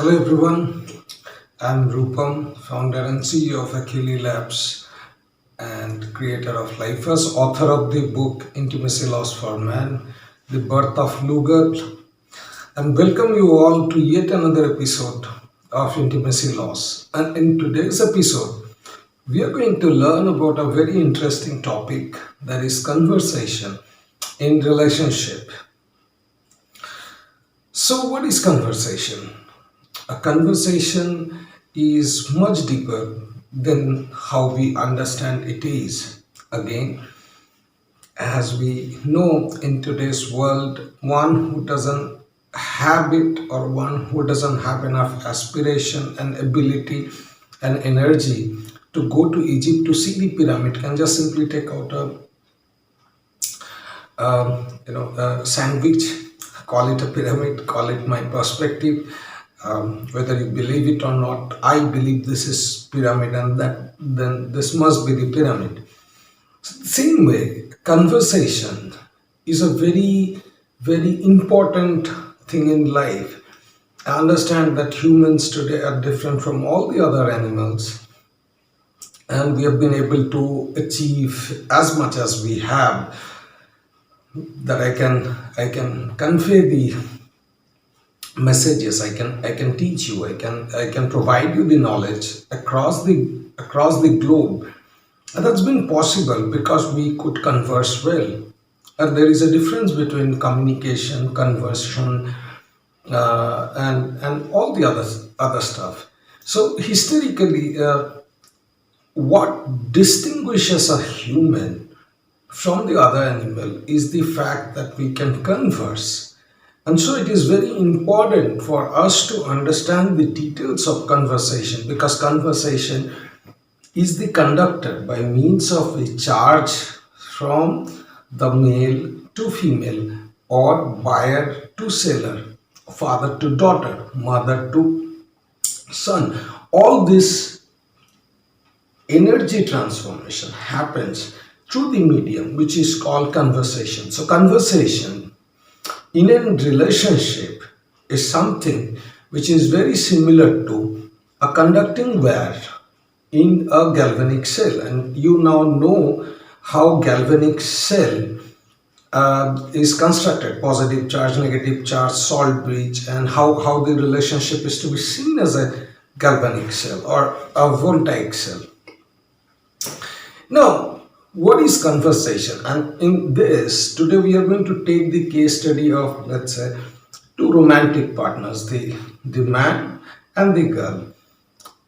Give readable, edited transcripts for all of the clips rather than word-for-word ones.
Hello everyone, I'm Rupam, founder and CEO of Achille Labs and creator of Lifers, author of the book Intimacy Lost for Man, The Birth of Luger, and welcome you all to yet another episode of Intimacy Loss. And in today's episode, we are going to learn about a very interesting topic, that is conversation in relationship. So what is conversation? A conversation is much deeper than how we understand it is. Again, as we know in today's world, one who doesn't have it or one who doesn't have enough aspiration and ability and energy to go to Egypt to see the pyramid can just simply take out a sandwich, call it a pyramid, call it my perspective. Whether you believe it or not, I believe this is pyramid, and that then this must be the pyramid. Same way, conversation is a very important thing in life. I understand that humans today are different from all the other animals, and we have been able to achieve as much as we have, that I can convey the messages. I can teach you. I can provide you the knowledge across the globe, and that's been possible because we could converse well. And there is a difference between communication, conversion, and all the other stuff. So historically, what distinguishes a human from the other animal is the fact that we can converse. And so it is very important for us to understand the details of conversation, because conversation is the conductor by means of a charge from the male to female, or buyer to seller, father to daughter, mother to son. All this energy transformation happens through the medium which is called conversation. So conversation in a relationship is something which is very similar to a conducting wire in a galvanic cell, and you now know how galvanic cell is constructed: positive charge, negative charge, salt bridge, and how the relationship is to be seen as a galvanic cell or a voltaic cell. Now, what is conversation? And in this, today we are going to take the case study of, let's say, two romantic partners, the man and the girl.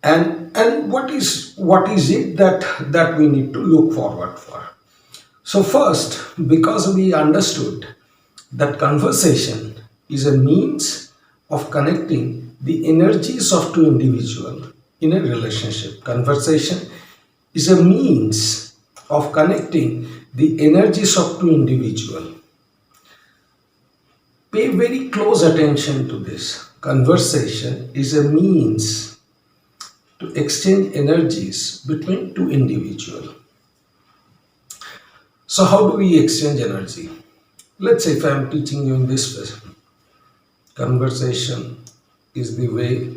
And what is it that we need to look forward for? So first, because we understood that conversation is a means of connecting the energies of two individuals in a relationship. Conversation is a means of connecting the energies of two individuals. Pay very close attention to this. Conversation is a means to exchange energies between two individuals. So how do we exchange energy? Let's say if I am teaching you in this way, conversation is the way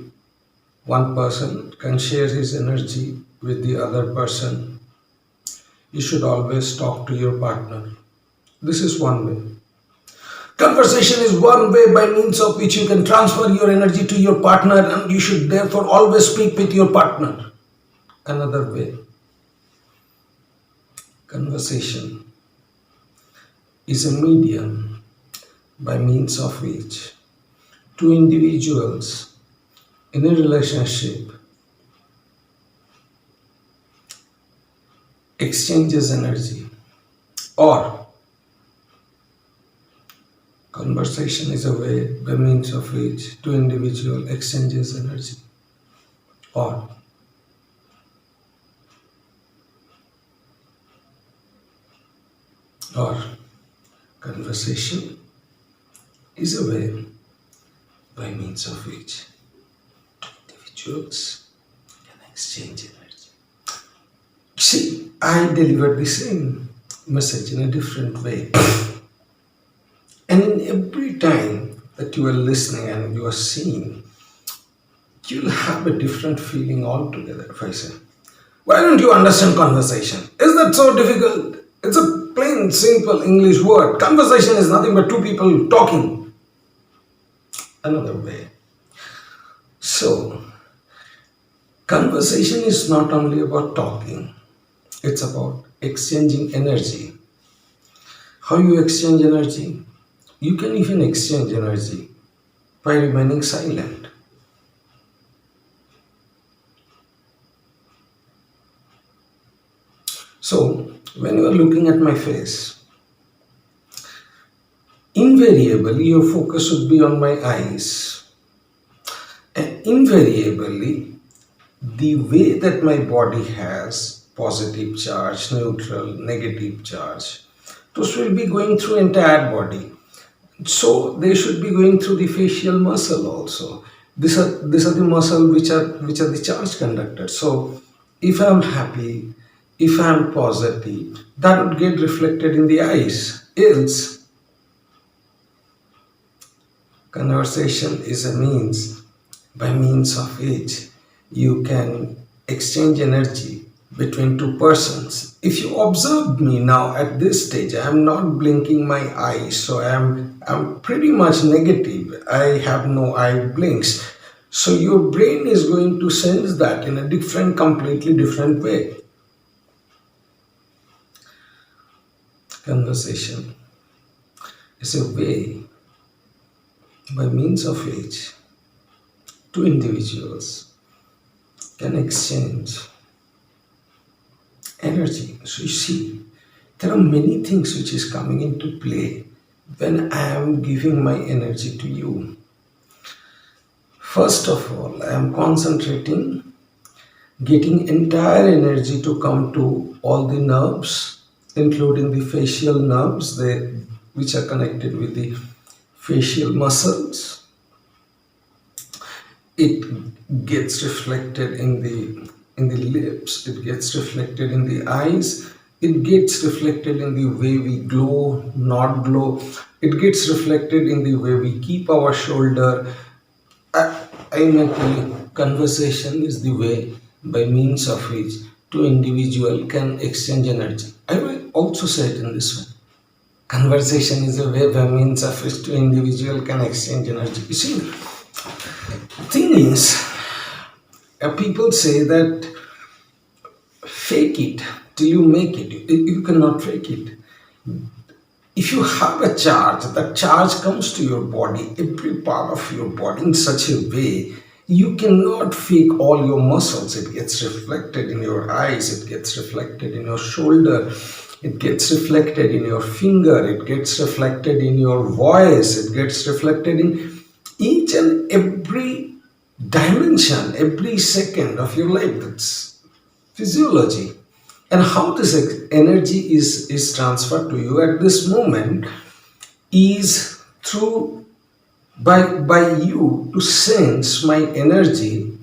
one person can share his energy with the other person. You should always talk to your partner. This is one way. Conversation is one way by means of which you can transfer your energy to your partner, and you should therefore always speak with your partner. Another way. Conversation is a medium by means of which two individuals in a relationship exchanges energy, or conversation is a way by means of which two individuals exchanges energy, or or conversation is a way by means of which two individuals can exchange energy. See, I delivered the same message in a different way. And in every time that you are listening and you are seeing, you'll have a different feeling altogether. If I say, why don't you understand conversation? Is that so difficult? It's a plain, simple English word. Conversation is nothing but two people talking. Another way. So, conversation is not only about talking, it's about exchanging energy. How you exchange energy? You can even exchange energy by remaining silent. So, when you are looking at my face, invariably your focus should be on my eyes, and invariably the way that my body has positive charge, neutral, negative charge, those will be going through entire body. So they should be going through the facial muscle also. These are the muscle which are the charge conductors. So if I'm happy, if I'm positive, that would get reflected in the eyes. Else, conversation is a means, by means of which you can exchange energy between two persons. If you observe me now at this stage, I am not blinking my eyes, so I'm pretty much negative. I have no eye blinks. So your brain is going to sense that in a completely different way. Conversation is a way by means of which two individuals can exchange energy. So you see, there are many things which is coming into play when I am giving my energy to you. First of all, I am concentrating, getting entire energy to come to all the nerves, including the facial nerves, which are connected with the facial muscles. It gets reflected in the lips, it gets reflected in the eyes, it gets reflected in the way we glow, not glow, it gets reflected in the way we keep our shoulder. I may tell you, conversation is the way by means of which two individuals can exchange energy. I will also say it in this way. Conversation is a way by means of which two individuals can exchange energy. You see, thing is, people say that fake it till you make it. You cannot fake it. If you have a charge, that charge comes to your body, every part of your body in such a way, you cannot fake all your muscles. It gets reflected in your eyes, it gets reflected in your shoulder, it gets reflected in your finger, it gets reflected in your voice, it gets reflected in each and every dimension, every second of your life. That's physiology. And how this energy is transferred to you at this moment is through by you to sense my energy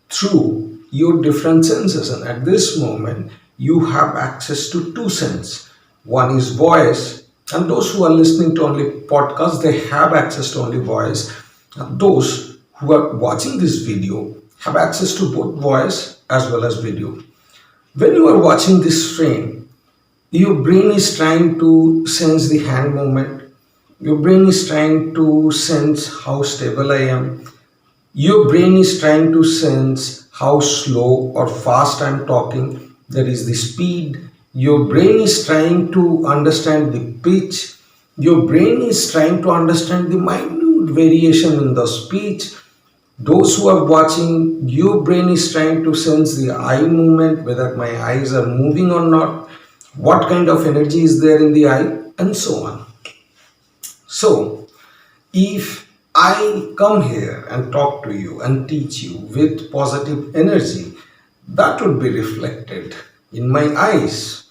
through your different senses. And at this moment you have access to two senses. One is voice, and those who are listening to only podcasts, they have access to only voice. And those who are watching this video have access to both voice as well as video. When you are watching this frame, your brain is trying to sense the hand movement. Your brain is trying to sense how stable I am. Your brain is trying to sense how slow or fast I'm talking. That is the speed. Your brain is trying to understand the pitch. Your brain is trying to understand the minute variation in the speech. Those who are watching, your brain is trying to sense the eye movement, whether my eyes are moving or not, what kind of energy is there in the eye, and so on. So, if I come here and talk to you and teach you with positive energy, that would be reflected in my eyes.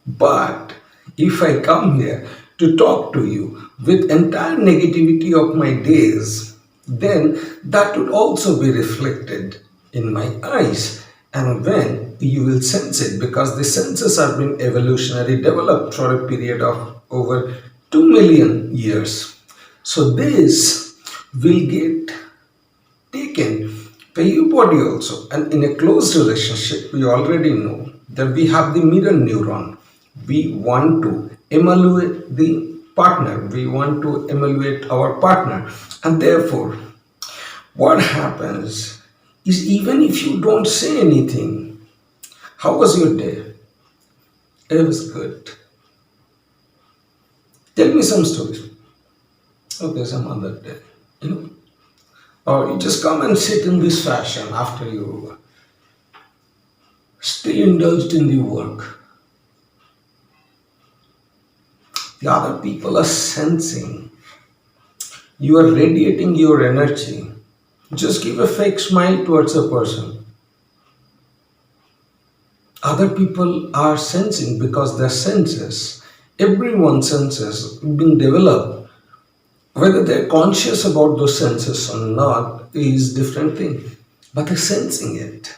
But if I come here to talk to you with entire negativity of my days, then that would also be reflected in my eyes. And when you will sense it, because the senses have been evolutionary developed for a period of over 2 million years. So this will get taken for your body also. And in a close relationship, we already know that we have the mirror neuron. We want to emulate the partner, we want to emulate our partner, and therefore, what happens is even if you don't say anything, how was your day? It was good. Tell me some stories. Okay, some other day. You know, or you just come and sit in this fashion after you stay indulged in the work. The other people are sensing you are radiating your energy. Just give a fake smile towards a person. Other people are sensing because their senses, everyone's senses being developed. Whether they're conscious about those senses or not is different thing. But they're sensing it.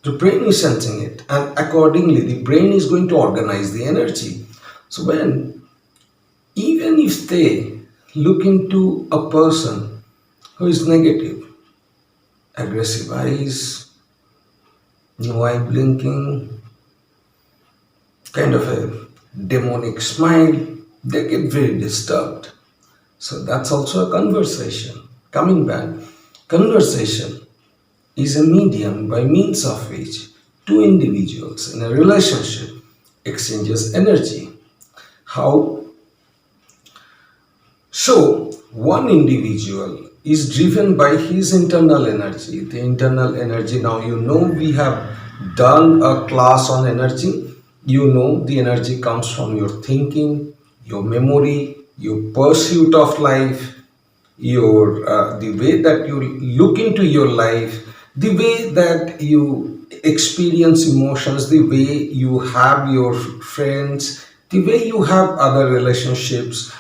The brain is sensing it, and accordingly, the brain is going to organize the energy. So when even if they look into a person who is negative, aggressive eyes, no eye blinking, kind of a demonic smile, they get very disturbed. So that's also a conversation. Coming back, conversation is a medium by means of which two individuals in a relationship exchanges energy. How so? One individual is driven by his internal energy. The internal energy, now you know we have done a class on energy. You know the energy comes from your thinking, your memory, your pursuit of life, your the way that you look into your life, the way that you experience emotions, the way you have your friends, the way you have other relationships,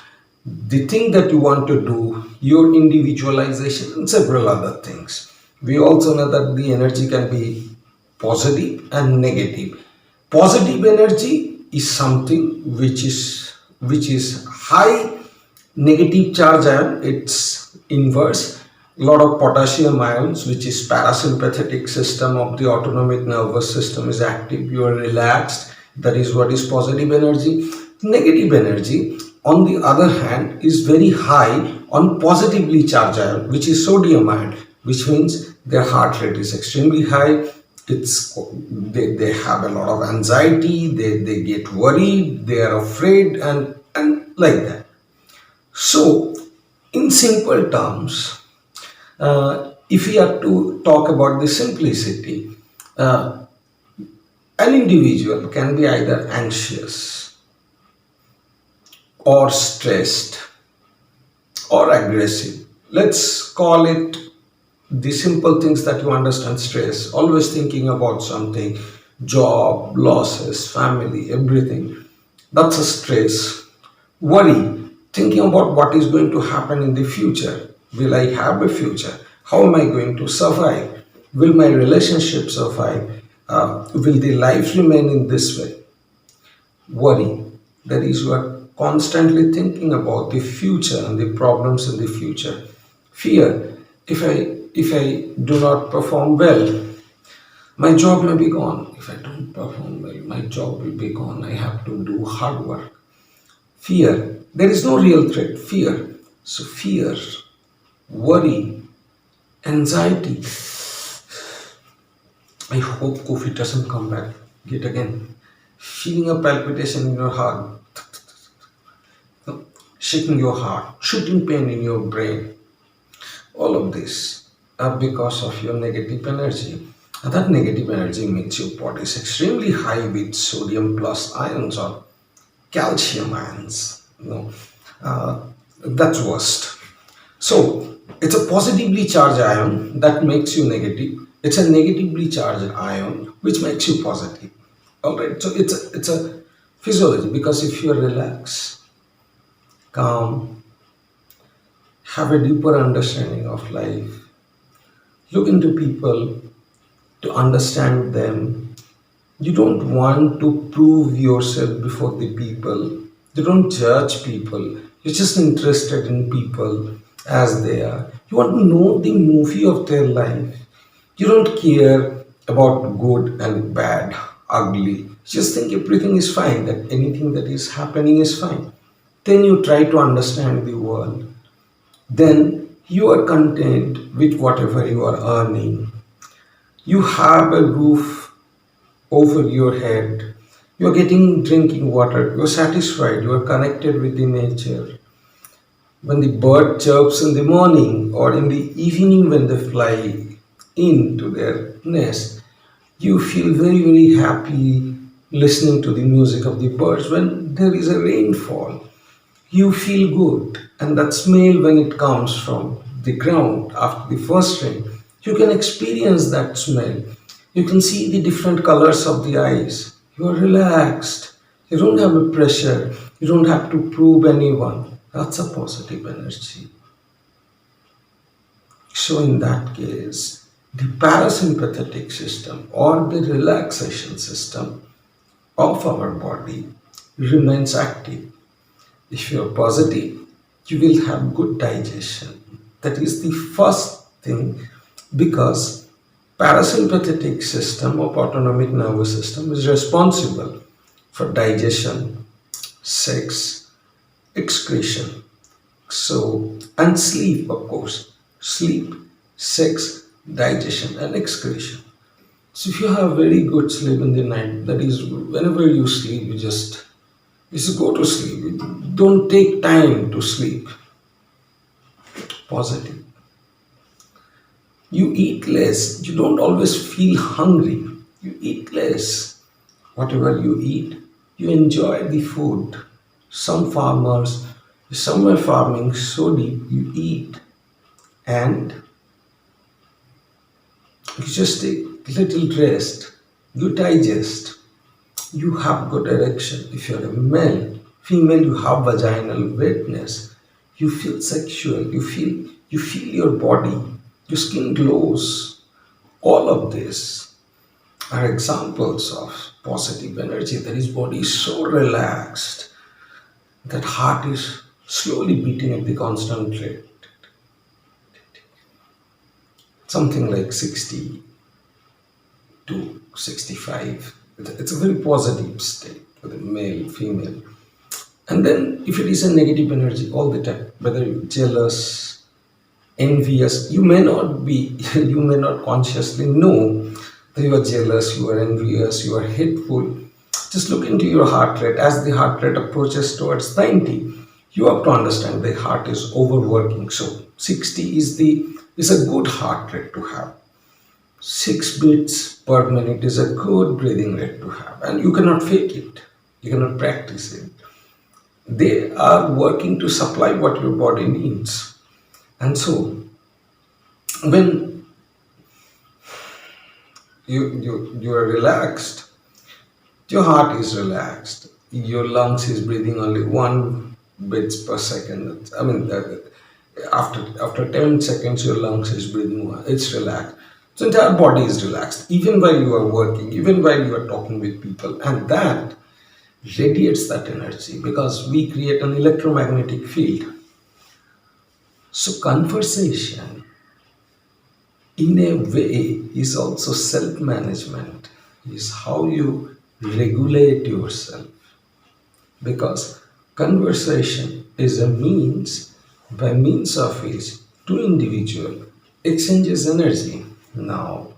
the thing that you want to do, your individualization, and several other things. We also know that the energy can be positive and negative. Positive energy is something which is high negative charge ion, its inverse. A lot of potassium ions, which is parasympathetic system of the autonomic nervous system, is active. You are relaxed. That is what is positive energy. Negative energy, on the other hand, is very high on positively charged ion, which is sodium ion, which means their heart rate is extremely high. They have a lot of anxiety, they get worried, they are afraid, and like that. So, in simple terms, if we are to talk about the simplicity, uh, an individual can be either anxious or stressed or aggressive. Let's call it the simple things that you understand: stress, always thinking about something, job, losses, family, everything. That's a stress. Worry, thinking about what is going to happen in the future. Will I have a future? How am I going to survive? Will my relationship survive? Will the life remain in this way? Worry, that is, you are constantly thinking about the future and the problems in the future. Fear, if I do not perform well, my job may be gone. If I don't perform well, my job will be gone. I have to do hard work. Fear, there is no real threat. Fear, so fear, worry, anxiety. I hope COVID doesn't come back yet again. Feeling a palpitation in your heart, shaking your heart, shooting pain in your brain. All of this are because of your negative energy. And that negative energy makes your body extremely high with sodium plus ions or calcium ions. That's worst. So it's a positively charged ion that makes you negative. It's a negatively charged ion which makes you positive. All right. So it's a physiology, because if you are relaxed, calm, have a deeper understanding of life, look into people to understand them. You don't want to prove yourself before the people. You don't judge people. You're just interested in people as they are. You want to know the movie of their life. You don't care about good and bad, ugly. Just think everything is fine, that anything that is happening is fine. Then you try to understand the world. Then you are content with whatever you are earning. You have a roof over your head. You are getting drinking water. You are satisfied. You are connected with the nature. When the bird chirps in the morning or in the evening when they fly into their nest, you feel very, very happy listening to the music of the birds. When there is a rainfall, you feel good. And that smell, when it comes from the ground after the first rain, you can experience that smell. You can see the different colors of the eyes. You are relaxed. You don't have a pressure. You don't have to prove anyone. That's a positive energy. So, in that case, the parasympathetic system or the relaxation system of our body remains active. If you are positive, you will have good digestion. That is the first thing, because parasympathetic system of autonomic nervous system is responsible for digestion, sex, excretion. So, and sleep, of course. Sleep, sex, digestion, and excretion. So, if you have very good sleep in the night, that is, whenever you sleep, you just go to sleep. Don't take time to sleep. Positive. You eat less. You don't always feel hungry. You eat less. Whatever you eat, you enjoy the food. Some farmers, somewhere farming so deep, you eat and you just take little rest. You digest. You have good erection. If you're a male, female, you have vaginal wetness. You feel sexual. You feel your body. Your skin glows. All of this are examples of positive energy. That is, body is so relaxed that heart is slowly beating at the constant rate. Something like 60 to 65. It's a very positive state for the male, female. And then if it is a negative energy all the time, whether you're jealous, envious, you may not be, you may not consciously know that you are jealous, you are envious, you are hateful. Just look into your heart rate. As the heart rate approaches towards 90, you have to understand the heart is overworking. So 60 is a good heart rate to have. 6 beats per minute is a good breathing rate to have, and you cannot fake it. You cannot practice it. They are working to supply what your body needs. And so, when you are relaxed, your heart is relaxed, your lungs is breathing only 1 beats per second. I mean, after 10 seconds, your lungs is breathing one. It's relaxed. So entire body is relaxed, even while you are working, even while you are talking with people, and that radiates that energy because we create an electromagnetic field. So conversation, in a way, is also self-management. Is how you regulate yourself, because conversation is a means, by means of which two individual exchanges energy. Now,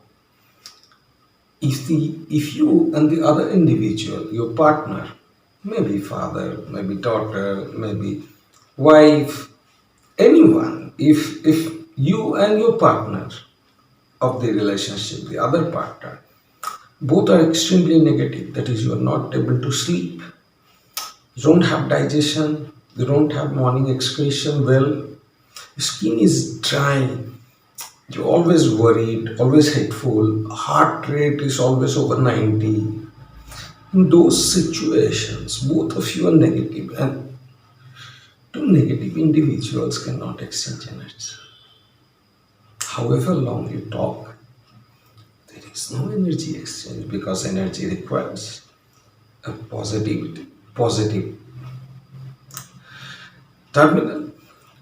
if you and the other individual, your partner, maybe father, maybe daughter, maybe wife, anyone, if you and your partner of the relationship, the other partner, both are extremely negative, that is, you are not able to sleep, you don't have digestion, you don't have morning excretion well, your skin is dry, you're always worried, always hateful, heart rate is always over 90. In those situations, both of you are negative, and two negative individuals cannot exchange energy. However long you talk, there is no energy exchange, because energy requires a positive terminal,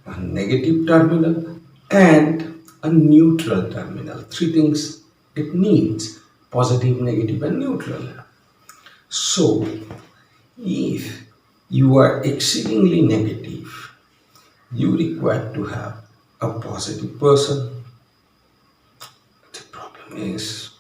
a negative terminal, and a neutral terminal. Three things It needs positive, negative, and neutral. So, if you are exceedingly negative, you require to have a positive person. The problem is,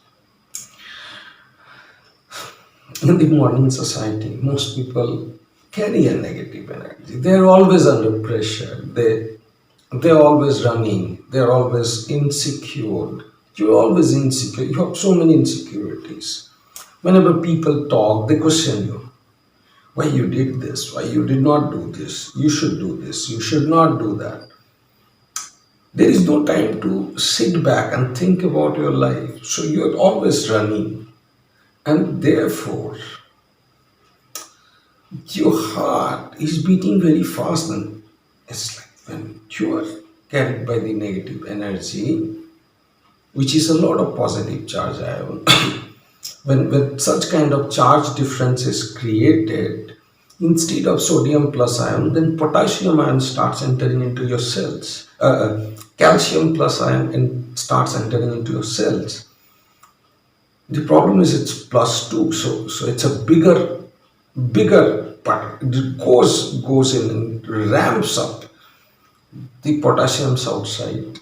in the modern society, most people carry a negative energy. They're always under pressure. They're always running. They're always insecure. You're always insecure. You have so many insecurities. Whenever people talk, they question you. Why you did this? Why you did not do this? You should do this. You should not do that. There is no time to sit back and think about your life. So you're always running. And therefore, your heart is beating very fast. And it's like when you are carried by the negative energy, which is a lot of positive charge ion. when such kind of charge difference is created, instead of sodium plus ion, then potassium ion starts entering into your cells. Calcium plus ion starts entering into your cells. The problem is it's plus two, so it's a bigger part. It goes in and ramps up the potassiums outside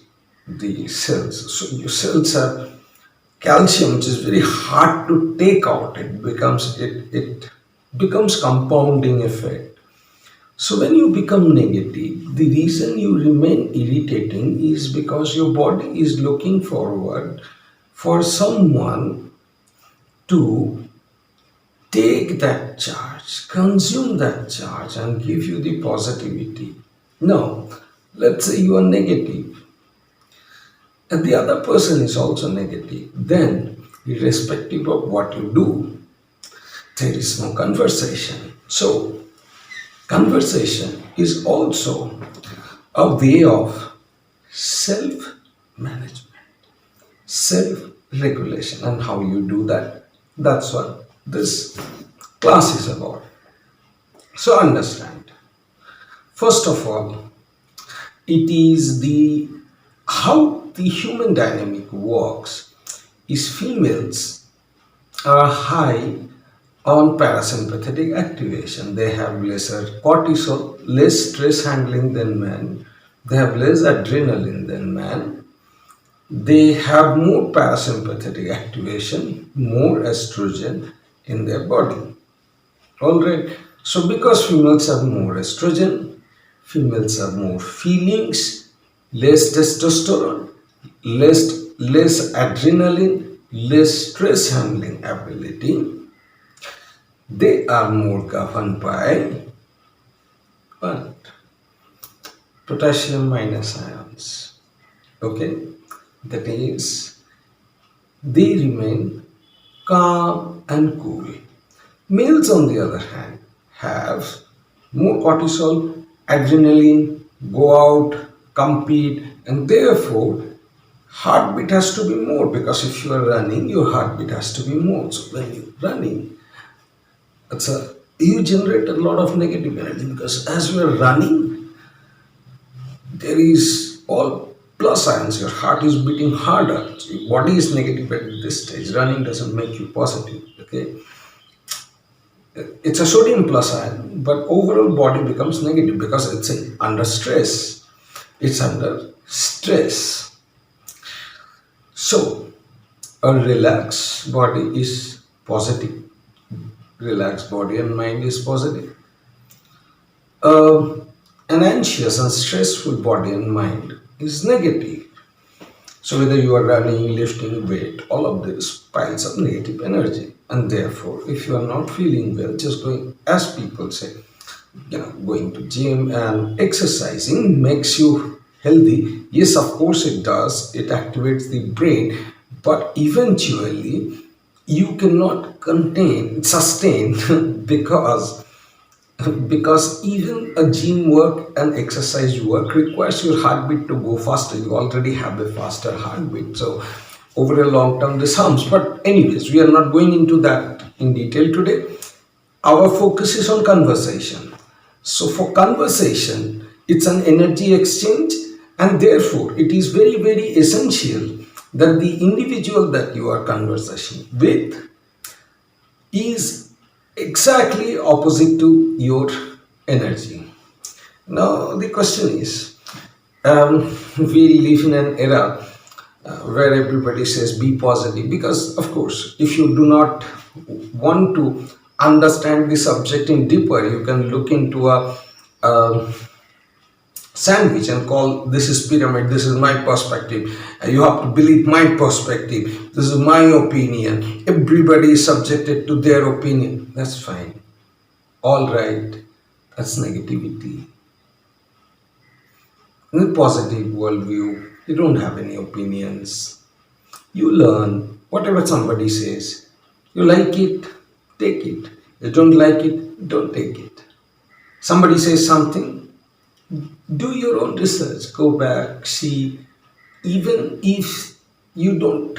the cells. So your cells have calcium, which is very hard to take out. It becomes compounding effect. So when you become negative, the reason you remain irritating is because your body is looking forward for someone to take that charge, consume that charge, and give you the positivity. Now, let's say you are negative, and the other person is also negative. Then, irrespective of what you do, there is no conversation. So, conversation is also a way of self management, self regulation, and how you do that. That's what this class is about. So, understand. First of all, it is the how the human dynamic works is females are high on parasympathetic activation. They have lesser cortisol, less stress handling than men. They have less adrenaline than men. They have more parasympathetic activation, more estrogen in their body. Alright, so because females have more estrogen, females have more feelings, less testosterone, less adrenaline, less stress handling ability. They are more governed by what? Potassium minus ions. Okay, that is, they remain calm and cool. Males, on the other hand, have more cortisol, adrenaline, go out, compete, and therefore heartbeat has to be more, because if you are running, your heartbeat has to be more. So when you're running, you generate a lot of negative energy, because as you are running, there is all plus ions. Your heart is beating harder. So your body is negative at this stage. Running doesn't make you positive. Okay, it's a sodium plus ion, but overall body becomes negative because it's under stress. It's under stress. So a relaxed body is positive. Relaxed body and mind is positive. An anxious and stressful body and mind is negative. So whether you are running, lifting weight, all of this piles up negative energy. And therefore, if you are not feeling well, just going, as people say, going to gym and exercising makes you healthy. Yes, of course it does. It activates the brain, but eventually you cannot sustain because even a gym work and exercise work requires your heartbeat to go faster. You already have a faster heartbeat, so over a long term this harms. But anyways, we are not going into that in detail today. Our focus is on conversation. So for conversation, it's an energy exchange, and therefore it is very, very essential that the individual that you are conversation with is exactly opposite to your energy. Now the question is, we live in an era where everybody says be positive, because of course if you do not want to understand the subject in deeper, you can look into a sandwich and call this is pyramid, this is my perspective, you have to believe my perspective, this is my opinion, everybody is subjected to their opinion. That's fine, all right, that's negativity. In a positive worldview, you don't have any opinions. You learn whatever somebody says. You like it, take it. You don't like it, don't take it. Somebody says something, do your own research, go back, see. Even if you don't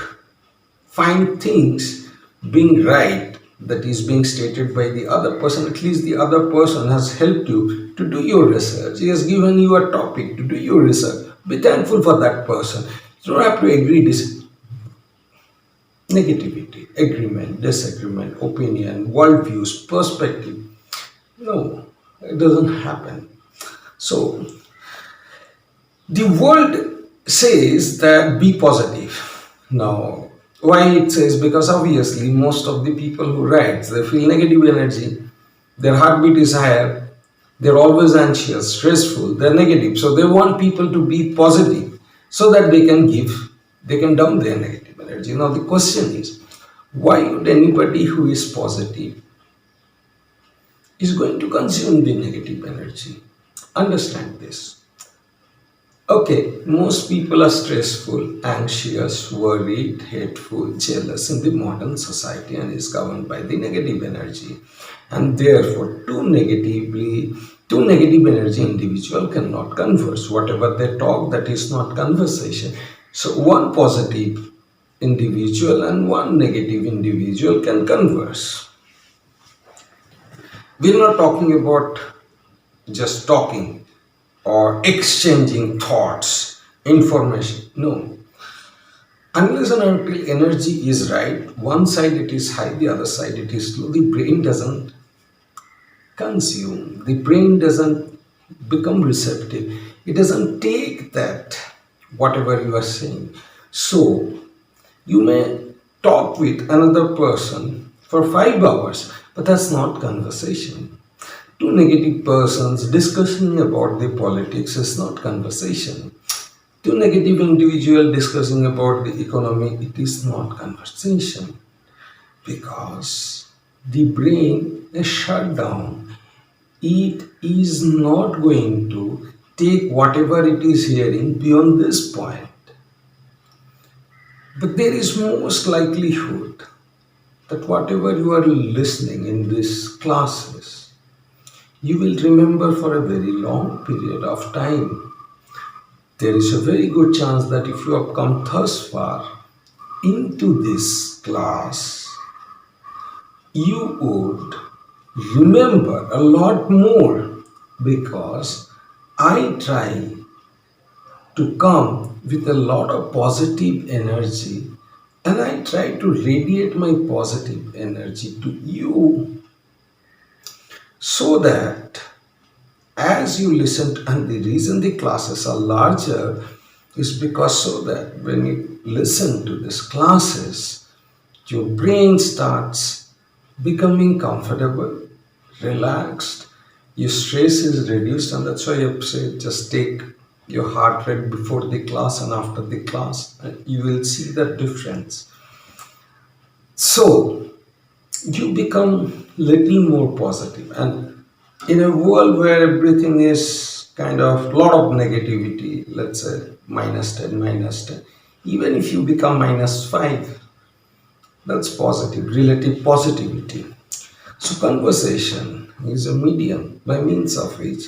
find things being right that is being stated by the other person, at least the other person has helped you to do your research. He has given you a topic to do your research. Be thankful for that person. You don't have to agree, negativity, agreement, disagreement, opinion, worldviews, perspective. No, it doesn't happen. So the world says that be positive. Now, why it says? Because obviously most of the people who write, they feel negative energy, their heartbeat is higher, they're always anxious, stressful, they're negative. So they want people to be positive so that they can dump their negative energy. Now the question is, why would anybody who is positive is going to consume the negative energy? Understand this. Okay, most people are stressful, anxious, worried, hateful, jealous in the modern society and is governed by the negative energy. And therefore, two negative energy individual cannot converse. Whatever they talk, that is not conversation. So one positive individual and one negative individual can converse. We're not talking about just talking or exchanging thoughts, information. No. Unless and until energy is right, one side it is high, the other side it is low, the brain doesn't consume, the brain doesn't become receptive, it doesn't take that, whatever you are saying. So, you may talk with another person for 5 hours, but that's not conversation. Two negative persons discussing about the politics is not conversation. Two negative individuals discussing about the economy, it is not conversation. Because the brain is shut down. It is not going to take whatever it is hearing beyond this point. But there is most likelihood that whatever you are listening in these classes, you will remember for a very long period of time. There is a very good chance that if you have come thus far into this class, you would remember a lot more, because I try to come with a lot of positive energy and I try to radiate my positive energy to you, so that as you listen to, and the reason the classes are larger is because so that when you listen to these classes, your brain starts becoming comfortable, relaxed, your stress is reduced, and that's why I say just take your heart rate before the class and after the class, and you will see the difference. So you become little more positive, and in a world where everything is kind of lot of negativity, let's say -10, -10, even if you become -5, that's positive, relative positivity. So conversation is a medium by means of which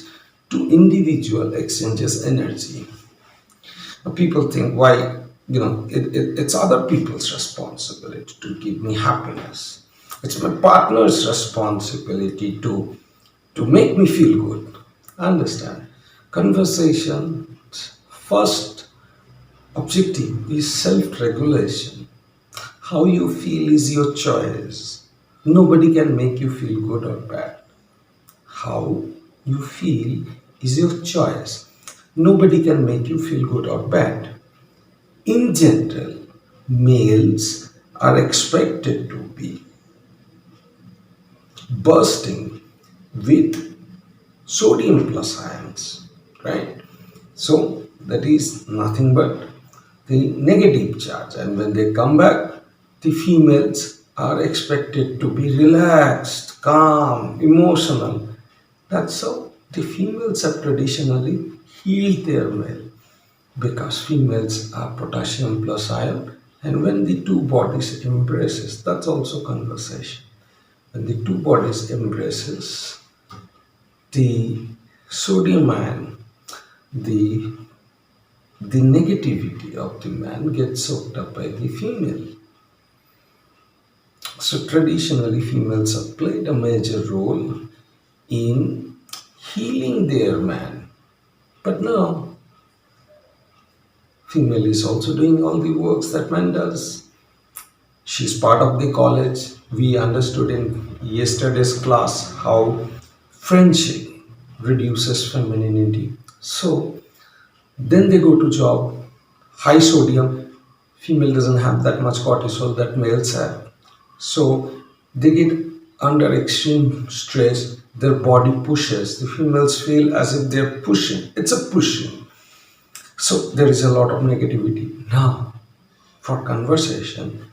two individual exchanges energy. Now, people think, why, it's other people's responsibility to give me happiness. It's my partner's responsibility to make me feel good. Understand? Conversation first Objective is self regulation. How you feel is your choice. Nobody can make you feel good or bad. How you feel is your choice. Nobody can make you feel good or bad. In general, males are expected to be bursting with sodium plus ions, right? So that is nothing but the negative charge, and when they come back, the females are expected to be relaxed, calm, emotional. That's how the females have traditionally healed their male, because females are potassium plus iron, and when the two bodies embraces, that's also conversation. When the two bodies embraces, the sodium ion, the the negativity of the man gets soaked up by the female. So traditionally, females have played a major role in healing their man. But now, female is also doing all the works that man does. She's part of the college. We understood in yesterday's class how friendship reduces femininity. So then they go to job, high sodium. Female doesn't have that much cortisol that males have. So they get under extreme stress, their body pushes. The females feel as if they're pushing. It's a pushing. So there is a lot of negativity. Now, for conversation,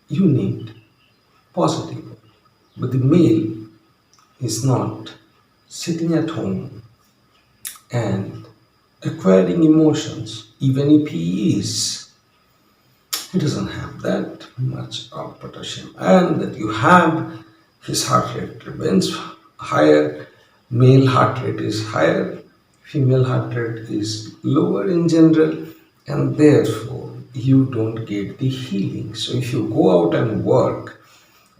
you need positive. But the male is not sitting at home and acquiring emotions, even if he doesn't have that much of potassium, and that you have his heart rate remains higher, male heart rate is higher, female heart rate is lower in general, and therefore you don't get the healing. So if you go out and work,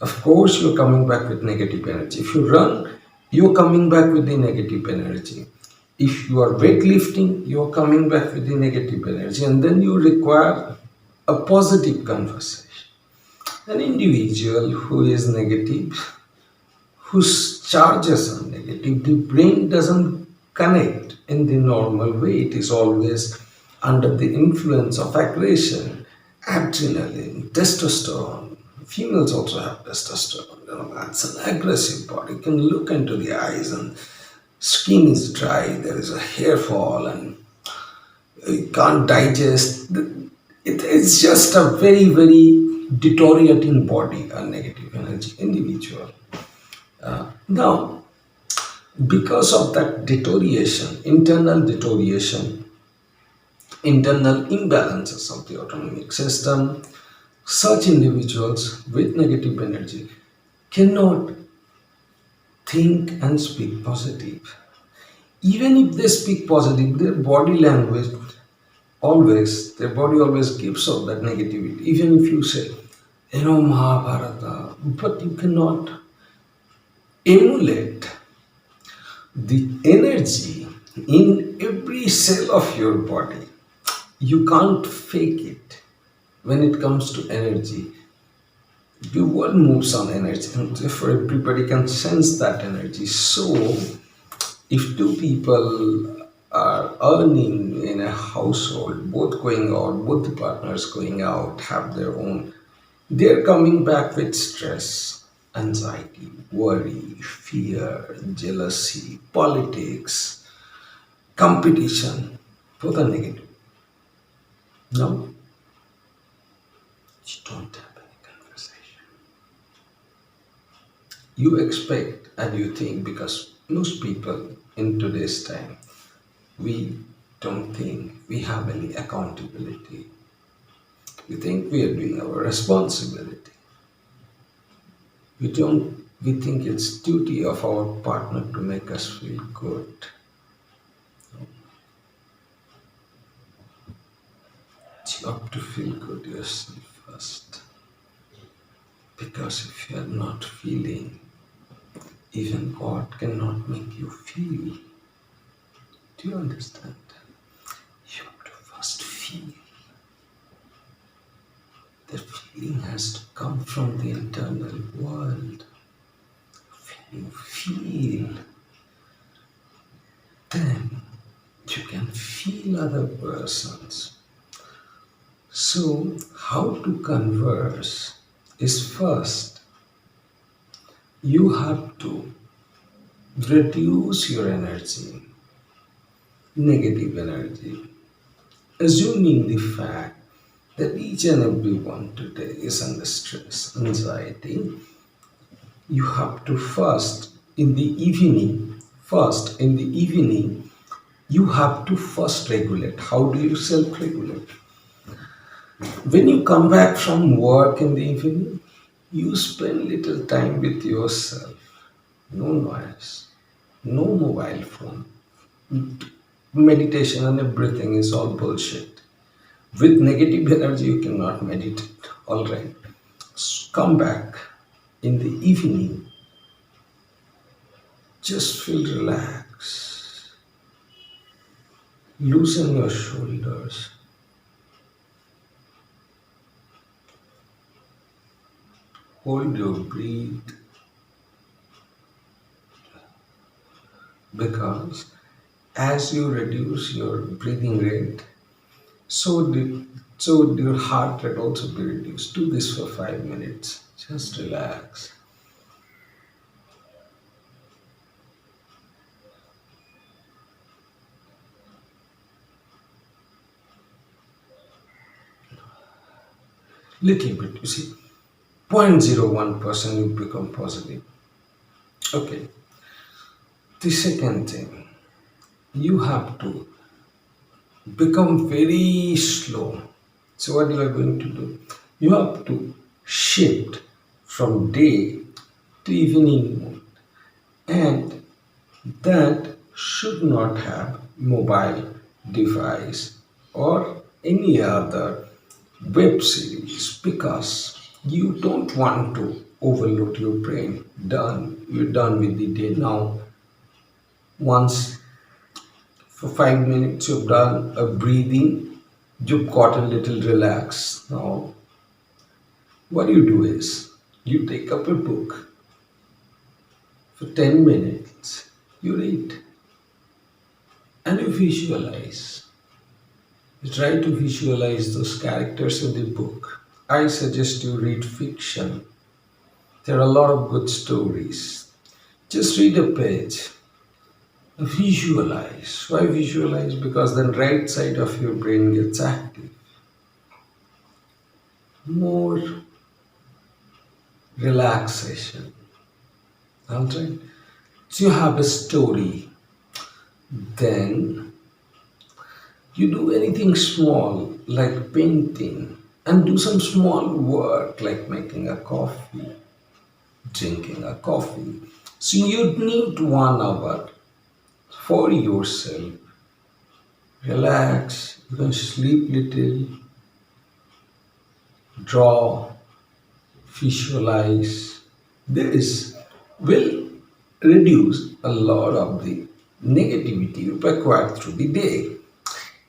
of course you're coming back with negative energy. If you run, you're coming back with the negative energy. If you are weightlifting, you're coming back with the negative energy, and then you require a positive conversation. An individual who is negative, whose charges are negative, the brain doesn't connect in the normal way. It is always under the influence of aggression, adrenaline, testosterone. Females also have testosterone. That's an aggressive body. You can look into the eyes and skin is dry, there is a hair fall, and you can't digest. It's just a very, very deteriorating body, a negative energy individual. Now, because of that deterioration, internal imbalances of the autonomic system, such individuals with negative energy cannot think and speak positive. Even if they speak positive, their body always gives off that negativity. Even if you say, Mahabharata, but you cannot emulate the energy in every cell of your body. You can't fake it. When it comes to energy, the world moves on energy, and therefore everybody can sense that energy. So if two people are earning in a household, both going out, both the partners going out, have their own, they're coming back with stress, anxiety, worry, fear, jealousy, politics, competition, both are negative. No, you don't have any conversation. You expect and you think, because most people in today's time, we don't think we have any accountability. We think we are doing our responsibility. We think it's duty of our partner to make us feel good. You have to feel good yourself first. Because if you are not feeling, even God cannot make you feel. Do you understand? You have to first feel. Healing has to come from the internal world. When you feel, then you can feel other persons. So, how to converse is first you have to reduce your energy, negative energy, assuming the fact that each and everyone today is under stress, anxiety. You have to first in the evening, you have to first regulate. How do you self regulate? When you come back from work in the evening, you spend little time with yourself. No noise, no mobile phone. Meditation and everything is all bullshit. With negative energy, you cannot meditate. All right. Come back in the evening, just feel relaxed. Loosen your shoulders. Hold your breath because as you reduce your breathing rate, so your heart rate also be reduced. Do this for 5 minutes. Just relax. Little bit, you see, 0.01% you become positive. Okay. The second thing, you have to become very slow. So what you are going to do? You have to shift from day to evening mode, and that should not have mobile device or any other web series because you don't want to overload your brain. Done. You're done with the day now. Once for 5 minutes you've done a breathing, you've got a little relaxed. Now, what you do is you take up a book for 10 minutes, you read and you visualize. You try to visualize those characters in the book. I suggest you read fiction. There are a lot of good stories. Just read a page. Visualize. Why visualize? Because the right side of your brain gets active. More relaxation. Alright? So you have a story. Then you do anything small like painting and do some small work like making a coffee, drinking a coffee. So you'd need 1 hour for yourself. Relax, you can sleep little, draw, visualize. This will reduce a lot of the negativity you acquired through the day.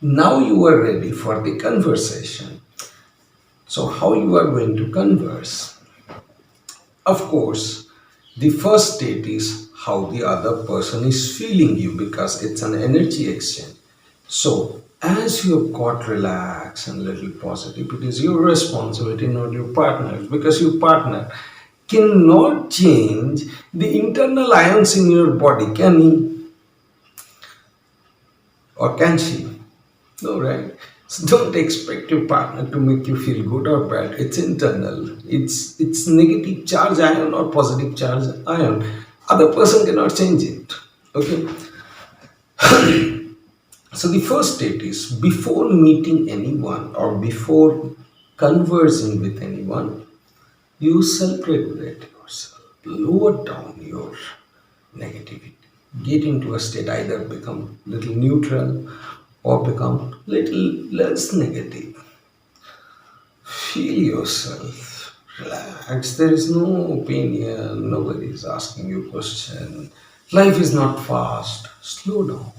Now you are ready for the conversation. So, how you are going to converse? Of course, the first state is how the other person is feeling you because it's an energy exchange. So, as you have got relaxed and little positive, it is your responsibility, not your partner's, because your partner cannot change the internal ions in your body, can he? Or can she? No, right? So don't expect your partner to make you feel good or bad. It's internal. It's negative charge ion or positive charge ion. Other person cannot change it. Okay. So the first state is before meeting anyone or before conversing with anyone, you self-regulate yourself. Lower down your negativity. Get into a state, either become little neutral or become little less negative. Feel yourself. Relax. There is no opinion. Nobody is asking you question. Life is not fast. Slow down.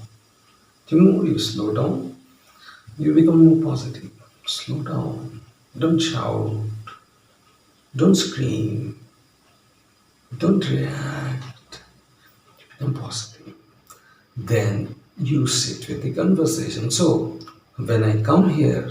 The more you slow down, you become more positive. Slow down. Don't shout. Don't scream, don't react, become positive. Then you sit with the conversation. So when I come here,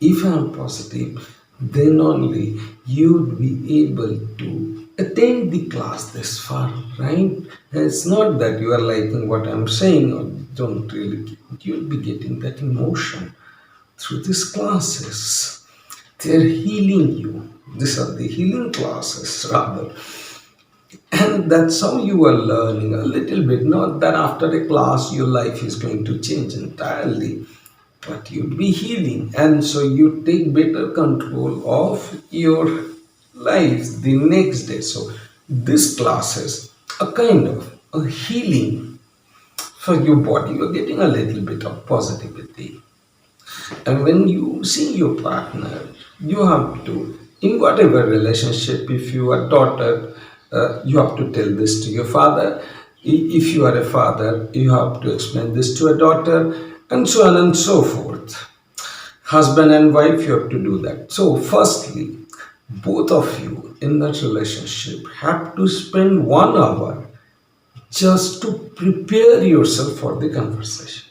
if I am positive, then only you'd be able to attend the class this far, right? It's not that you are liking what I'm saying or don't really get it. You'll be getting that emotion through these classes. They're healing you. These are the healing classes, rather. And that's how you are learning a little bit. Not that after a class your life is going to change entirely, but you'll be healing. And so you take better control of your life the next day. So this class is a kind of a healing for your body. You're getting a little bit of positivity. And when you see your partner, you have to, in whatever relationship, if you are daughter, you have to tell this to your father. If you are a father, you have to explain this to a daughter, and so on and so forth. Husband and wife, you have to do that. So, firstly, both of you in that relationship have to spend 1 hour just to prepare yourself for the conversation.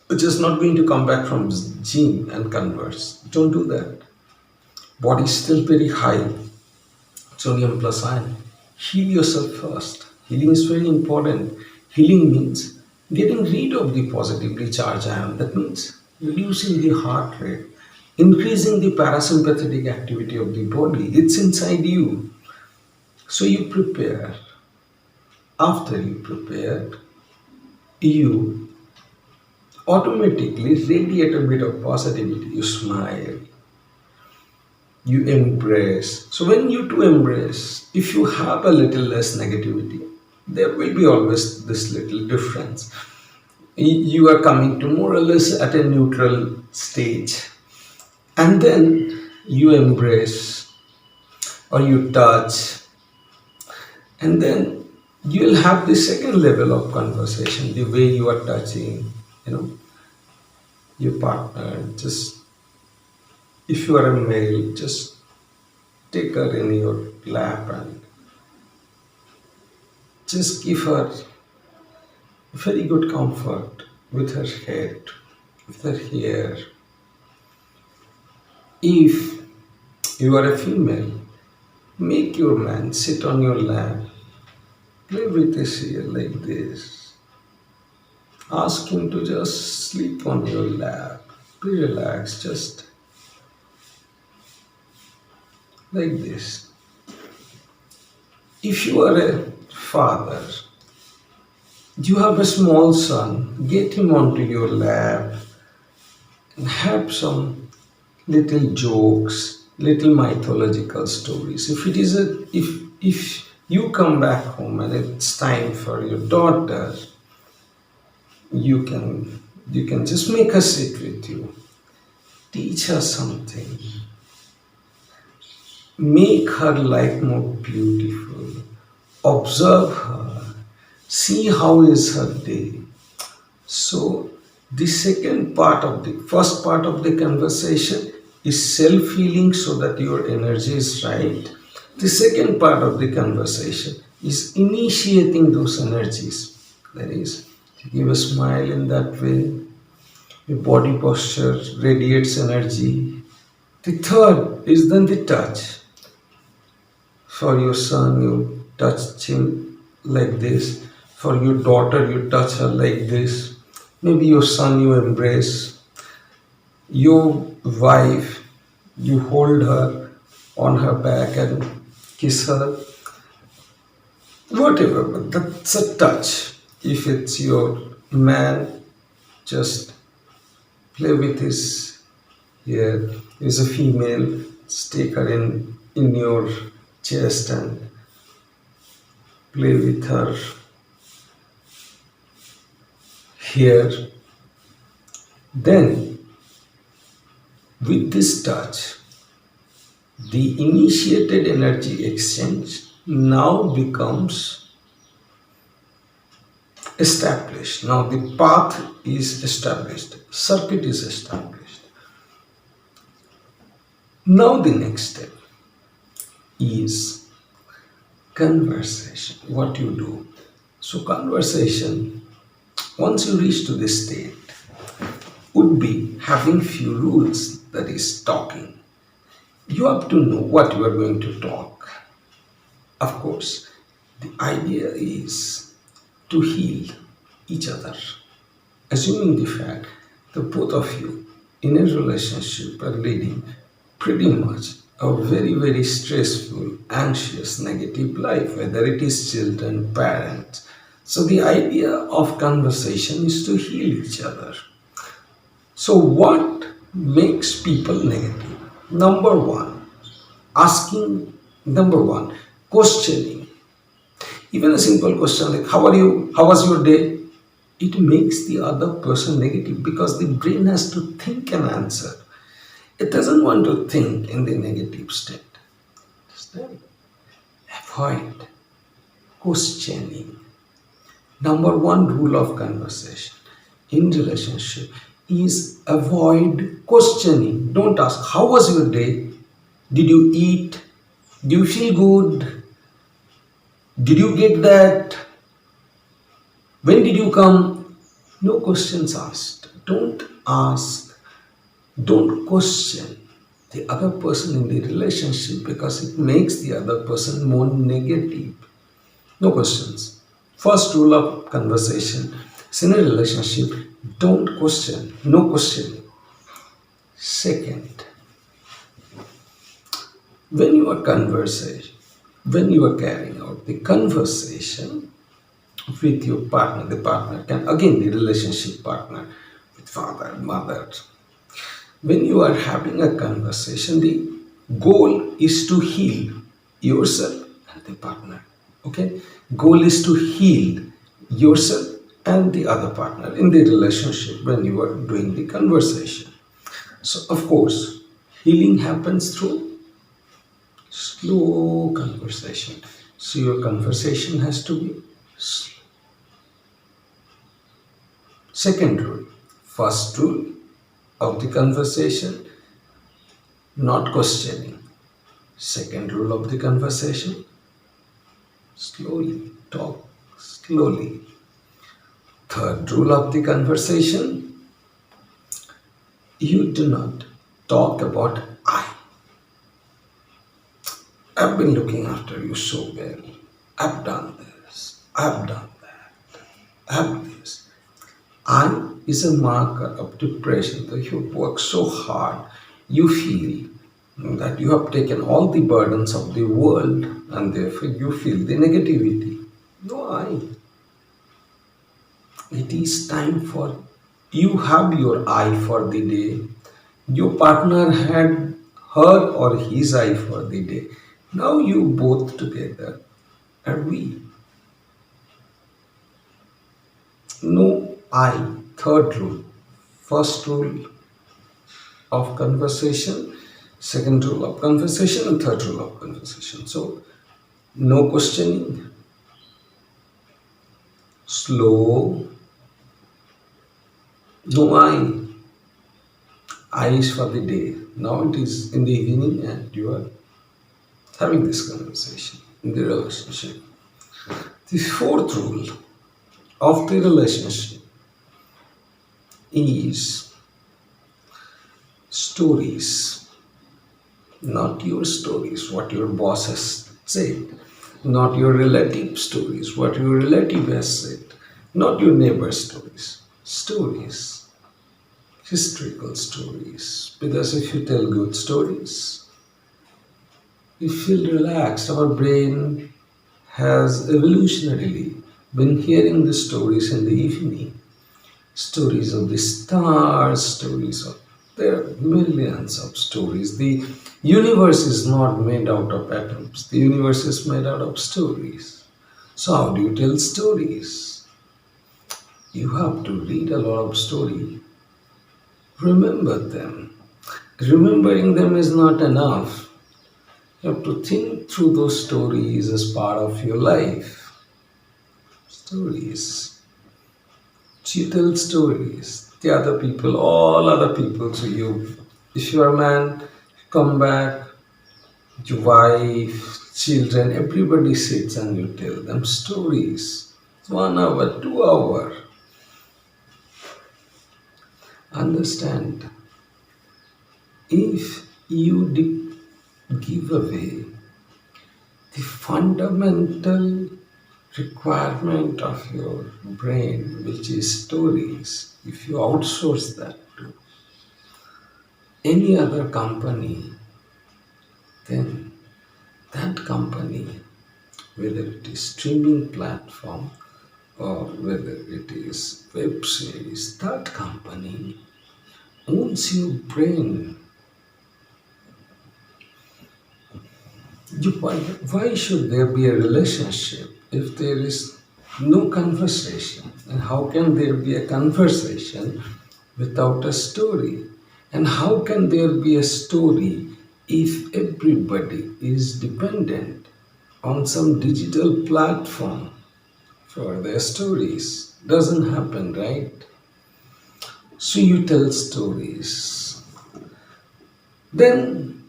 Which is not going to come back from gym and converse. Don't do that. Body is still very high, sodium plus iron. Heal yourself first. Healing is very important. Healing means getting rid of the positively charged ion. That means reducing the heart rate, increasing the parasympathetic activity of the body. It's inside you. So you prepare. After you prepare, you automatically radiate a bit of positivity. You smile, you embrace. So when you two embrace, if you have a little less negativity, there will be always this little difference. You are coming to more or less at a neutral stage, and then you embrace or you touch, and then you'll have the second level of conversation, the way you are touching, you know, your partner. Just if you are a male, just take her in your lap and just give her very good comfort with her head, with her hair. If you are a female, make your man sit on your lap, play with his hair like this. Ask him to just sleep on your lap. Be relaxed, just like this. If you are a father, you have a small son, get him onto your lap and have some little jokes, little mythological stories. If it is if you come back home and it's time for your daughter, you can just make her sit with you, teach her something, make her life more beautiful, observe her, see how is her day. So the first part of the conversation is self-healing so that your energy is right. The second part of the conversation is initiating those energies. That is, you give a smile in that way, your body posture radiates energy. The third is then the touch. For your son, you touch him like this. For your daughter, you touch her like this. Maybe your son, you embrace. Your wife, you hold her on her back and kiss her. Whatever, but that's a touch. If it's your man, just play with his hair. If it's a female, just take her in your chest and play with her hair. Then, with this touch, the initiated energy exchange now becomes established. Now the path is established, circuit is established. Now, the next step is conversation. What you do. So, conversation, once you reach to this state, would be having few rules, that is, talking. You have to know what you are going to talk. Of course, the idea is to heal each other, assuming the fact that both of you in a relationship are leading pretty much a very, very stressful, anxious, negative life, whether it is children, parents. So, the idea of conversation is to heal each other. So, what makes people negative? Number one, asking, number one, questioning. Even a simple question like, how are you? How was your day? It makes the other person negative because the brain has to think and answer. It doesn't want to think in the negative state. Understand? Avoid questioning. Number one rule of conversation in relationship is avoid questioning. Don't ask, how was your day? Did you eat? Do you feel good? Did you get that? When did you come? No questions asked. Don't ask, don't question the other person in the relationship because it makes the other person more negative. No questions. First rule of conversation is in a relationship, don't question, no questioning. Second, when you are conversation, when you are carrying out the conversation with your partner, the partner can again the relationship partner with father, mother. When you are having a conversation, the goal is to heal yourself and the partner. Okay? Goal is to heal yourself and the other partner in the relationship when you are doing the conversation. So, of course, healing happens through slow conversation. So, your conversation has to be slow. Second rule. First rule of the conversation, not questioning. Second rule of the conversation, slowly, talk slowly. Third rule of the conversation, you do not talk about I. I've been looking after you so well. I've done this. I've done that. I've this. I is a marker of depression that you work so hard. You feel that you have taken all the burdens of the world and therefore you feel the negativity. No, I. It is time for you have your I for the day. Your partner had her or his I for the day. Now you both together are we. No I. Third rule. First rule of conversation, second rule of conversation, and third rule of conversation. So, no questioning, slow, no I. I is for the day. Now it is in the evening and you are having this conversation in the relationship. The fourth rule of the relationship is stories, not your stories, what your boss has said, not your relative stories, what your relative has said, not your neighbor's stories. Stories, historical stories. Because if you tell good stories, you feel relaxed. Our brain has evolutionarily been hearing the stories in the evening. Stories of the stars, stories of there are millions of stories. The universe is not made out of atoms. The universe is made out of stories. So how do you tell stories? You have to read a lot of story. Remember them. Remembering them is not enough. You have to think through those stories as part of your life. Stories. You tell stories. The other people, all other people to you. If you are a man, Come back, your wife, children, everybody sits and you tell them stories. 1 hour, 2 hour. Understand, if you give away the fundamental requirement of your brain, which is stories, if you outsource that to any other company, then that company, whether it is streaming platform or whether it is web series, that company owns your brain. Why should there be a relationship if there is no conversation? And how can there be a conversation without a story? And how can there be a story if everybody is dependent on some digital platform for their stories? Doesn't happen, right? So you tell stories. Then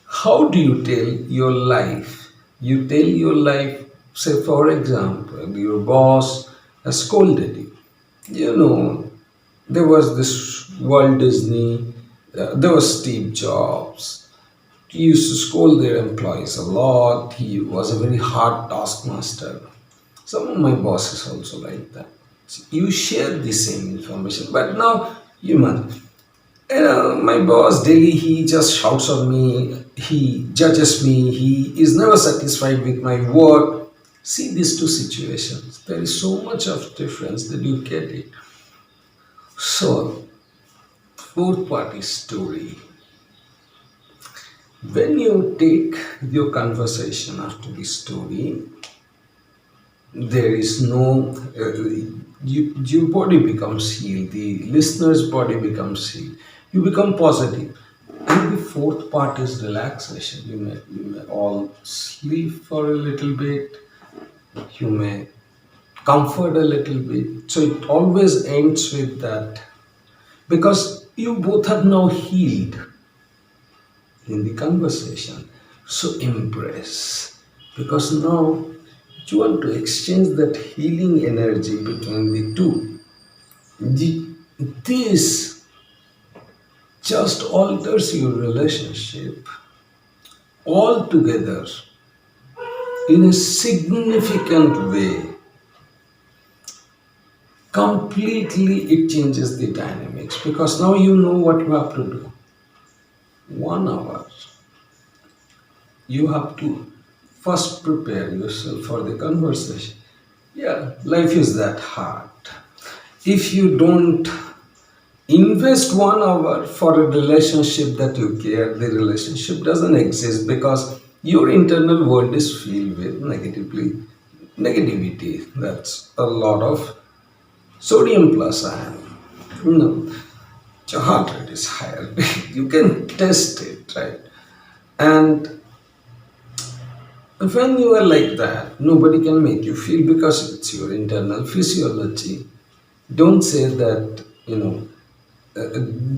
how do you tell your life? You tell your life, say, for example, your boss has scolded you. You know, there was this Walt Disney, there was Steve Jobs. He used to scold their employees a lot. He was a very hard taskmaster. Some of my bosses also like that. You share the same information, but now you must. My boss daily he just shouts on me, he judges me, he is never satisfied with my work. See these two situations. There is so much of difference that you get it. So, fourth part is story. When you take your conversation after the story, there is no your body becomes healed, the listener's body becomes healed, you become positive. And the fourth part is relaxation. You may all sleep for a little bit, you may comfort a little bit. So it always ends with that, because you both have now healed in the conversation. So embrace, because now you want to exchange that healing energy between the two. This just alters your relationship altogether in a significant way. Completely, it changes the dynamics, because now you know what you have to do. 1 hour, you have to first prepare yourself for the conversation. Yeah, life is that hard. If you don't invest 1 hour for a relationship that you care, the relationship doesn't exist, because your internal world is filled with negativity. That's a lot of sodium plus iron. Your heart rate is higher. You can test it, right? And when you are like that, nobody can make you feel, because it's your internal physiology. Don't say that,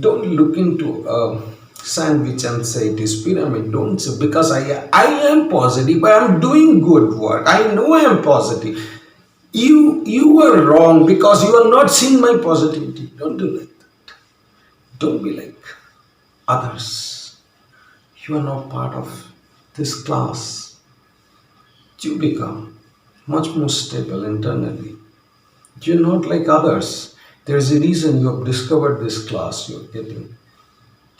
don't look into a sandwich and say it is pyramid. Don't say, because I am positive, I am doing good work, I know I am positive. You are wrong because you are not seeing my positivity. Don't do like that. Don't be like others. You are not part of this class. You become much more stable internally. You're not like others. There's a reason you have discovered this class you're getting.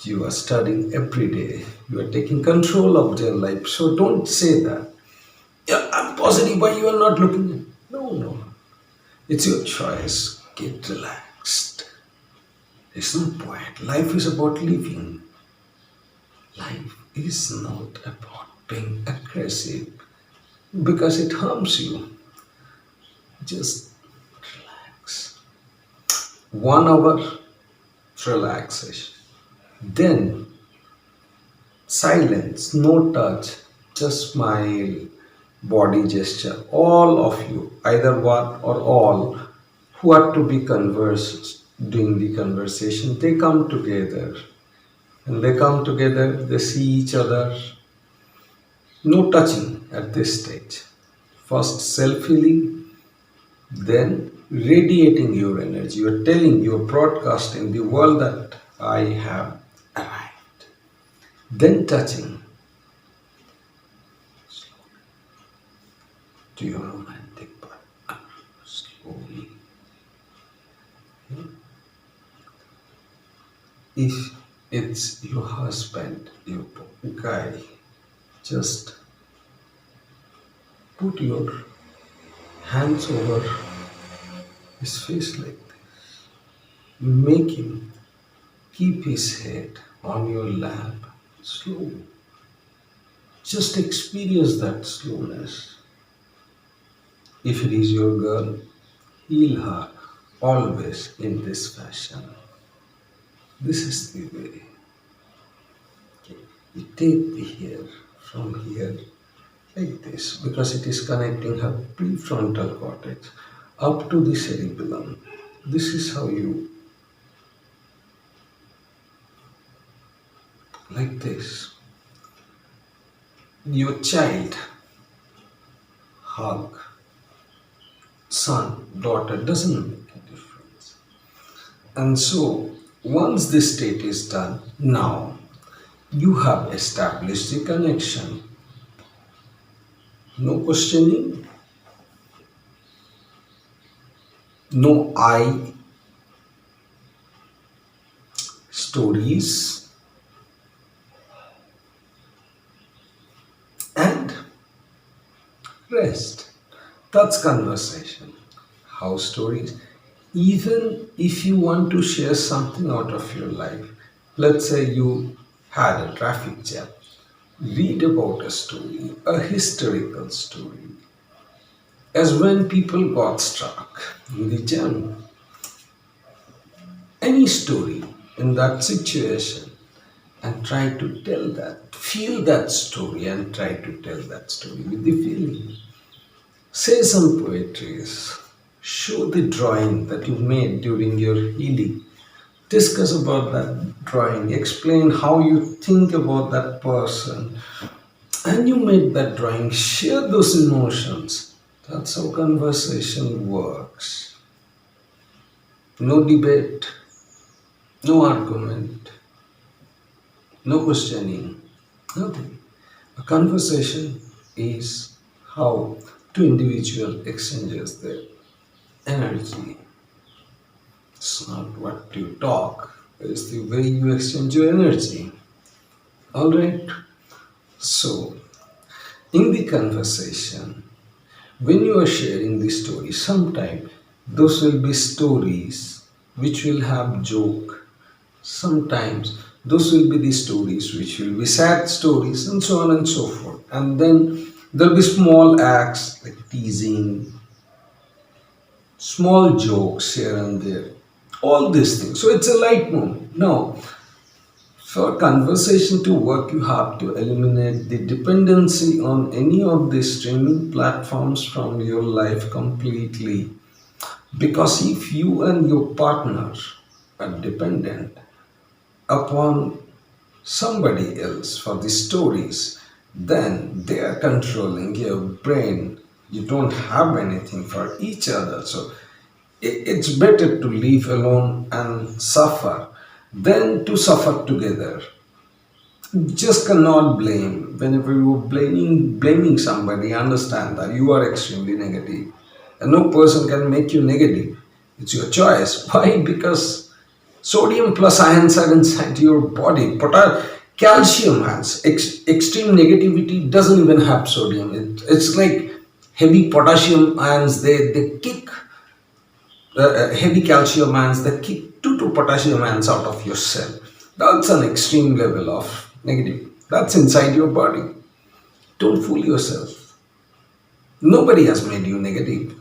You are studying every day. You are taking control of their life. So don't say that. Yeah, I'm positive, but you are not looking at. No. It's your choice. Get relaxed. It's no point. Life is about living. Life is not about being aggressive because it harms you. Just relax. 1 hour relaxation. Then silence, no touch, just smile, body gesture. All of you, either one or all, who are to be conversed during the conversation, they come together And they come together, they see each other. No touching at this stage. First self healing, then radiating your energy. You're telling, you're broadcasting the world that I have arrived. Then touching to your romantic partner slowly. If it's your husband, your guy, just put your hands over his face like this. Make him keep his head on your lap. Slow. Just experience that slowness. If it is your girl, heal her always in this fashion. This is the way. Okay. You take the hair from here like this because it is connecting her prefrontal cortex up to the cerebellum. This is how you, like this. Your child, hug, son, daughter, doesn't make a difference. And so, once this state is done, now you have established the connection. No questioning, no I stories, and rest. That's conversation. House stories. Even if you want to share something out of your life, let's say you had a traffic jam, read about a story, a historical story, as when people got struck in the jam. Any story in that situation and try to tell that, feel that story and try to tell that story with the feeling. Say some poetries, show the drawing that you made during your healing. Discuss about that drawing, explain how you think about that person, and you made that drawing, share those emotions. That's how conversation works. No debate, no argument, no questioning, nothing. A conversation is how two individuals exchanges their energy. It's not what you talk, it's the way you exchange your energy. Alright? So, in the conversation, when you are sharing the story, sometimes those will be stories which will have joke. Sometimes those will be the stories which will be sad stories and so on and so forth. And then there will be small acts like teasing, small jokes here and there, all these things. So it's a light mood. Now, for conversation to work, you have to eliminate the dependency on any of the streaming platforms from your life completely. Because if you and your partner are dependent upon somebody else for the stories, then they are controlling your brain. You don't have anything for each other. So it's better to live alone and suffer than to suffer together. Just cannot blame. Whenever you're blaming somebody, understand that you are extremely negative. And no person can make you negative. It's your choice. Why? Because sodium plus ions are inside your body. Calcium has extreme negativity doesn't even have sodium. It's like heavy potassium ions. They kick heavy calcium ions. They kick two potassium ions out of your cell. That's an extreme level of negative. That's inside your body. Don't fool yourself. Nobody has made you negative.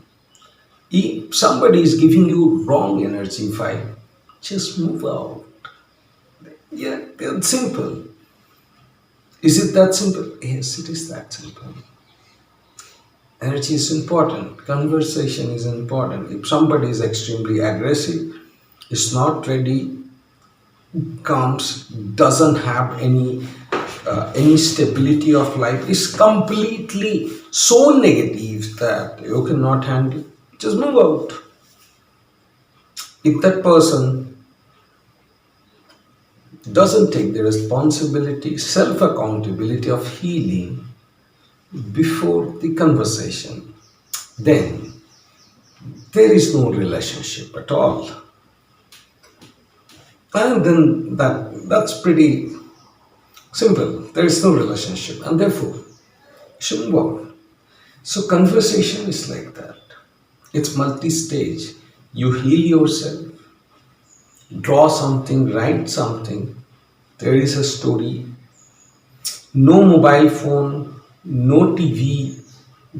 If somebody is giving you wrong energy vibe, just move out. Yeah, it's simple. Is it that simple? Yes, it is that simple. Energy is important. Conversation is important. If somebody is extremely aggressive, is not ready, comes, doesn't have any stability of life, is completely so negative that you cannot handle, just move out. If that person doesn't take the responsibility, self accountability of healing before the conversation, then there is no relationship at all. And then that's pretty simple. There is no relationship, and therefore you should move on. So conversation is like that. It's multi-stage. You heal yourself, draw something, write something. There is a story. No mobile phone, no TV,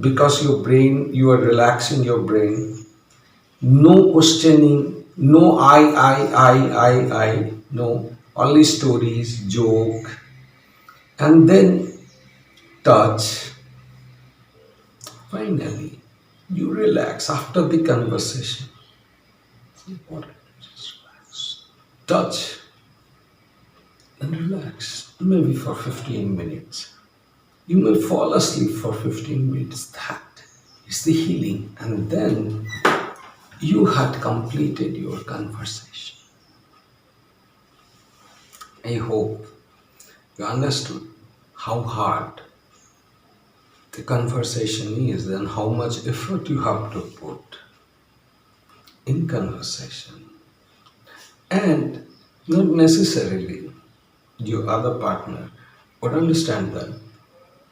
because you are relaxing your brain. No questioning, no I, no. Only stories, joke, and then touch. Finally, you relax after the conversation. It's important. Just relax. Touch and relax. Maybe for 15 minutes. You may fall asleep for 15 minutes. That is the healing. And then you had completed your conversation. I hope you understood how hard the conversation is and how much effort you have to put in conversation. And not necessarily your other partner would understand that,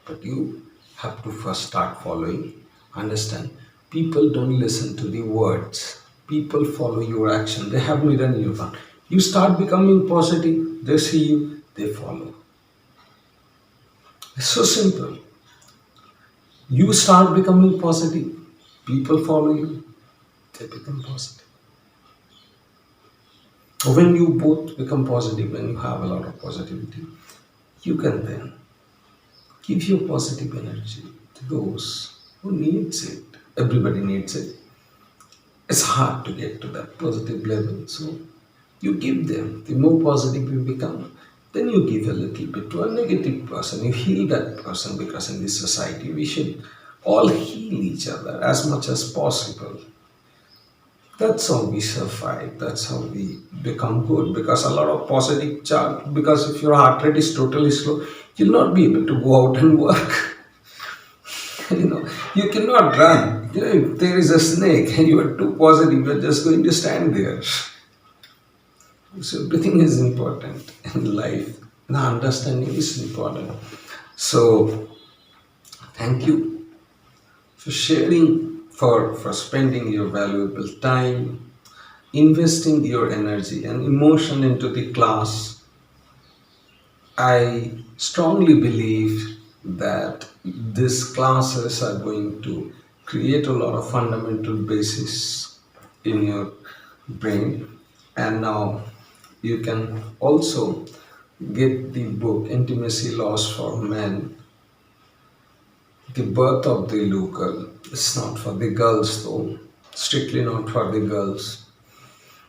but you have to first start following. Understand, people don't listen to the words, people follow your action. They have mirror neuron. You start becoming positive, they see you, they follow. It's so simple. You start becoming positive, people follow you, they become positive. When you both become positive, when you have a lot of positivity, you can then give your positive energy to those who needs it. Everybody needs it. It's hard to get to that positive level, so you give them. The more positive you become, then you give a little bit to a negative person. You heal that person, because in this society we should all heal each other as much as possible. That's how we survive. That's how we become good. Because a lot of positive charge. Because if your heart rate is totally slow, you'll not be able to go out and work. You cannot run. If there is a snake and you are too positive, you're just going to stand there. So everything is important in life. The understanding is important. So thank you for sharing, for spending your valuable time, investing your energy and emotion into the class. I strongly believe that these classes are going to create a lot of fundamental basis in your brain. And now you can also get the book Intimacy Laws for Men, The Birth of the Local. It's not for the girls though, strictly not for the girls.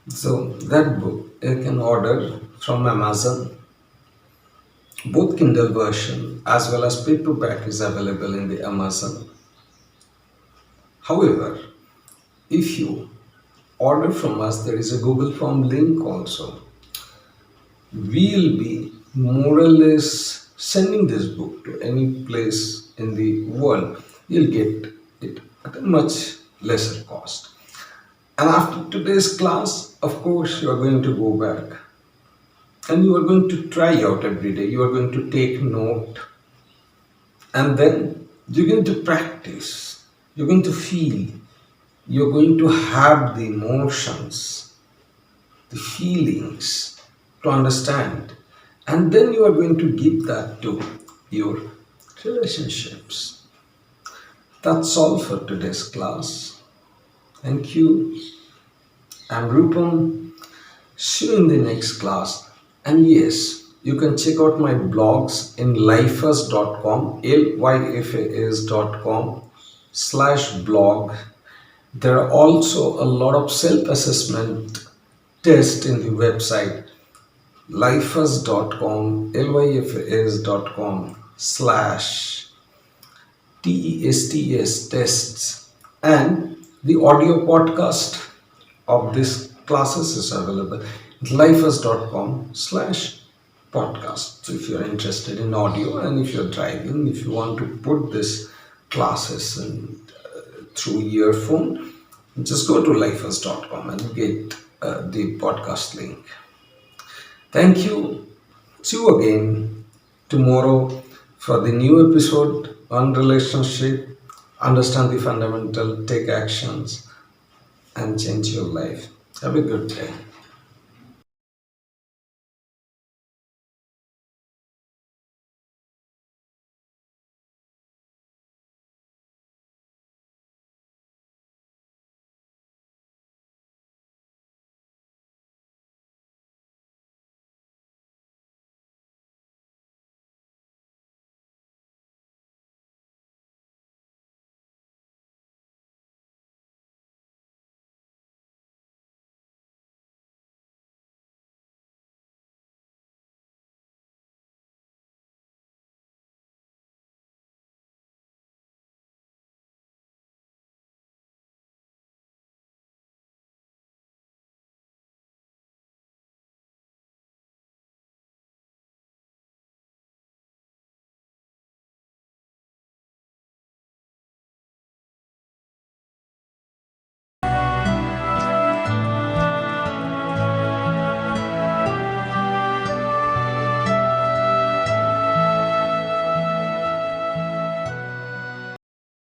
So that book you can order from Amazon. Both Kindle version as well as paperback is available in the Amazon. However, if you order from us, there is a Google Form link also. We'll be more or less sending this book to any place in the world. You'll get it at a much lesser cost. And after today's class, of course, you are going to go back and you are going to try out every day. You are going to take note, and then you're going to practice. You're going to feel. You're going to have the emotions, the feelings to understand, and then you are going to give that to your relationships. That's all for today's class. Thank you. I'm Rupam. See you in the next class. And yes, you can check out my blogs in lyfas.com, lyfas.com/blog. There are also a lot of self-assessment tests in the website. lifers.com, lyfs.com/tests tests, and the audio podcast of this classes is available at lifers.com/podcast. So if you're interested in audio and if you're driving, if you want to put this classes and through earphone, just go to lifers.com and get the podcast link. Thank you. See you again tomorrow for the new episode on relationship. Understand the fundamental, take actions, and change your life. Have a good day.